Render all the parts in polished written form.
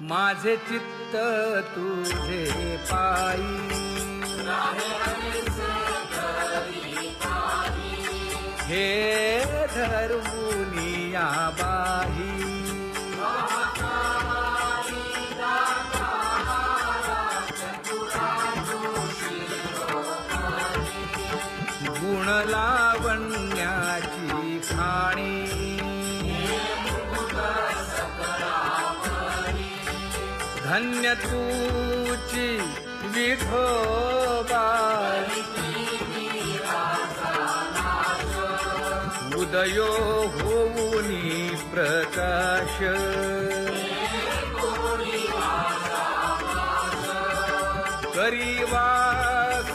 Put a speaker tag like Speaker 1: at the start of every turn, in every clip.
Speaker 1: माझे चित्त तुझे पायी हे धर्मुनिया बाही गुण लावण्याची खाणी धन्य तूची विठोबा उदयो होऊनी प्रकाश करीवास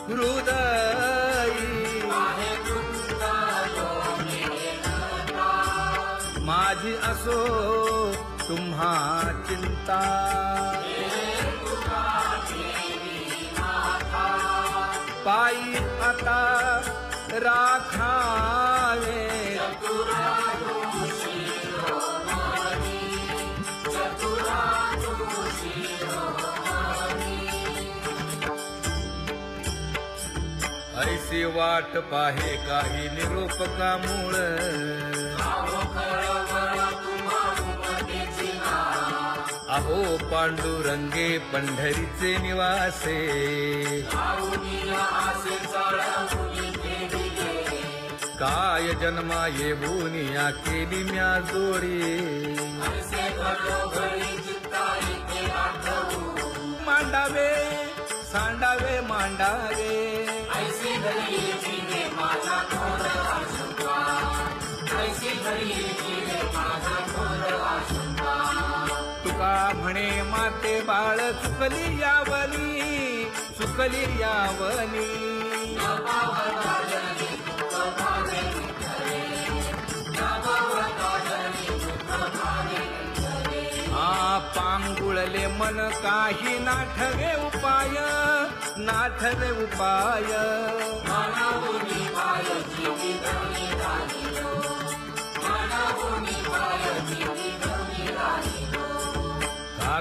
Speaker 1: हृदयी माझी असो तुम्हा चिंता पायी आता राखावे ऐसी वाट पाहे काही निरोपका मूळ अहो पांडुरंगे पंढरीचे निवासे काय जन्मा येऊनिया केली म्या जोडी मांडावे सांडावे मांडावे तुका म्हणे माते बाळ चुकली यावनी पांगुळले मन काही नाठवे उपाय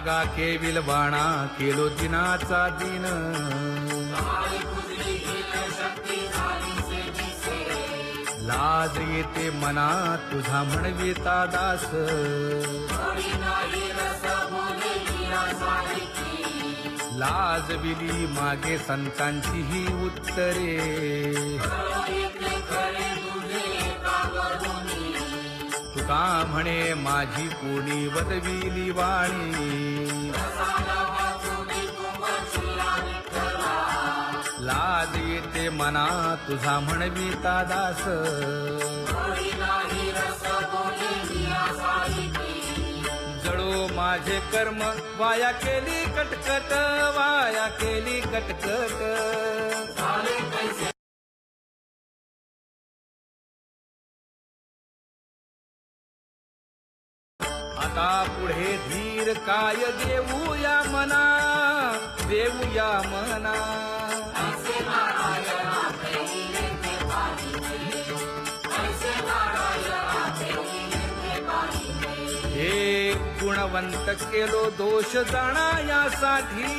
Speaker 1: कागा केविल बाणा केलो दिनाचा दिन लाज येते मना तुझा म्हणविता दास लाज विली मागे संतांची ही उत्तरे तुका म्हणे माझी कोणी वदविली वाणी लाज येते मना तुझा म्हणविता दास जळो माझे कर्म वाया केली कटकट आता पुढे धीर काय देऊया मना हे गुणवंत केलो दोष जाणायासाठी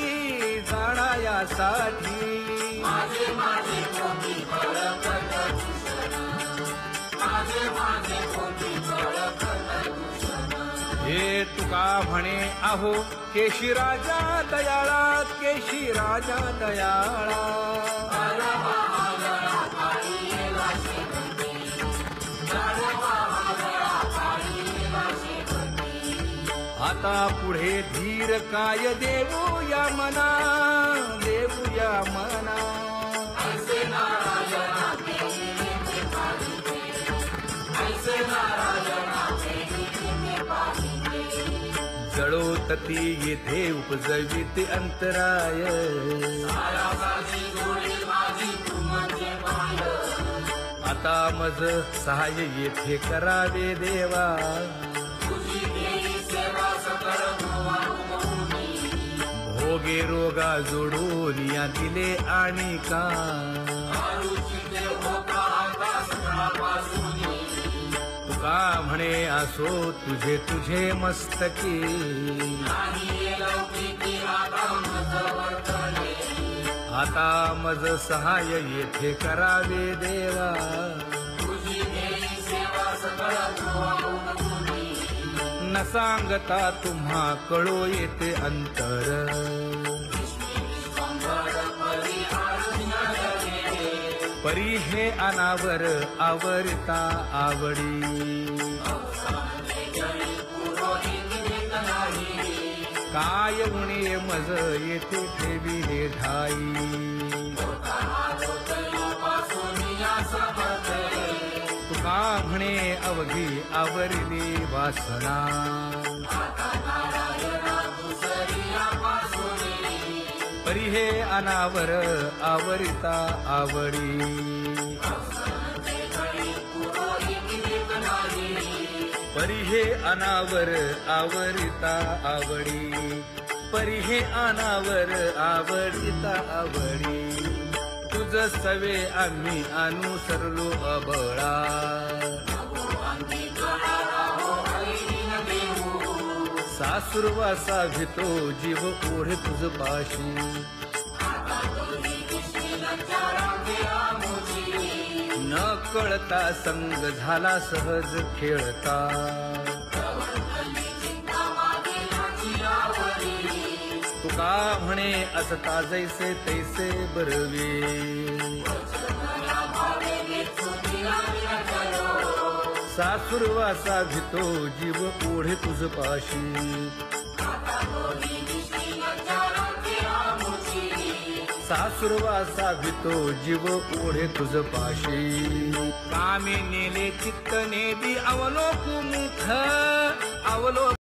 Speaker 1: हे तुका म्हणे आहो केशी राजा दयाळा आता पुढे धीर काय देऊया मना जळोतती येथे उपजविते अंतराय आता मज सहाय्य येथे करावे देवा भोगे रोगा जोडून या दिले आणि का तुका म्हणे असो तुझे तुझे मस्तकी आता मज सहाय येथे करावे देवा न सांगता तुम्हा कळो येते अंतर परी हे अनावर आवरता आवडी काय उणे मज येथे ठेविले ठाई तुका म्हणे अवघी आवरली वासना परी हे अनावर आवरिता आवडी परी हे अनावर आवरिता आवडी परी हे अनावर आवडिता आवडी तुझ सवे आम्ही अनुसरलो अबळा सासुरवासा भितो जीव ओढे तुझ पाशी न कळता संग झाला सहज खेळता तुका म्हणे असता जैसे तैसे बरवे सासुरवासा भितो जीव ओढे तुझ पाशी सासुरवासा भितो जीव ओढे तुझ पाशी कामी नेले चित्त नेदी अवलोकु मुख अवलोक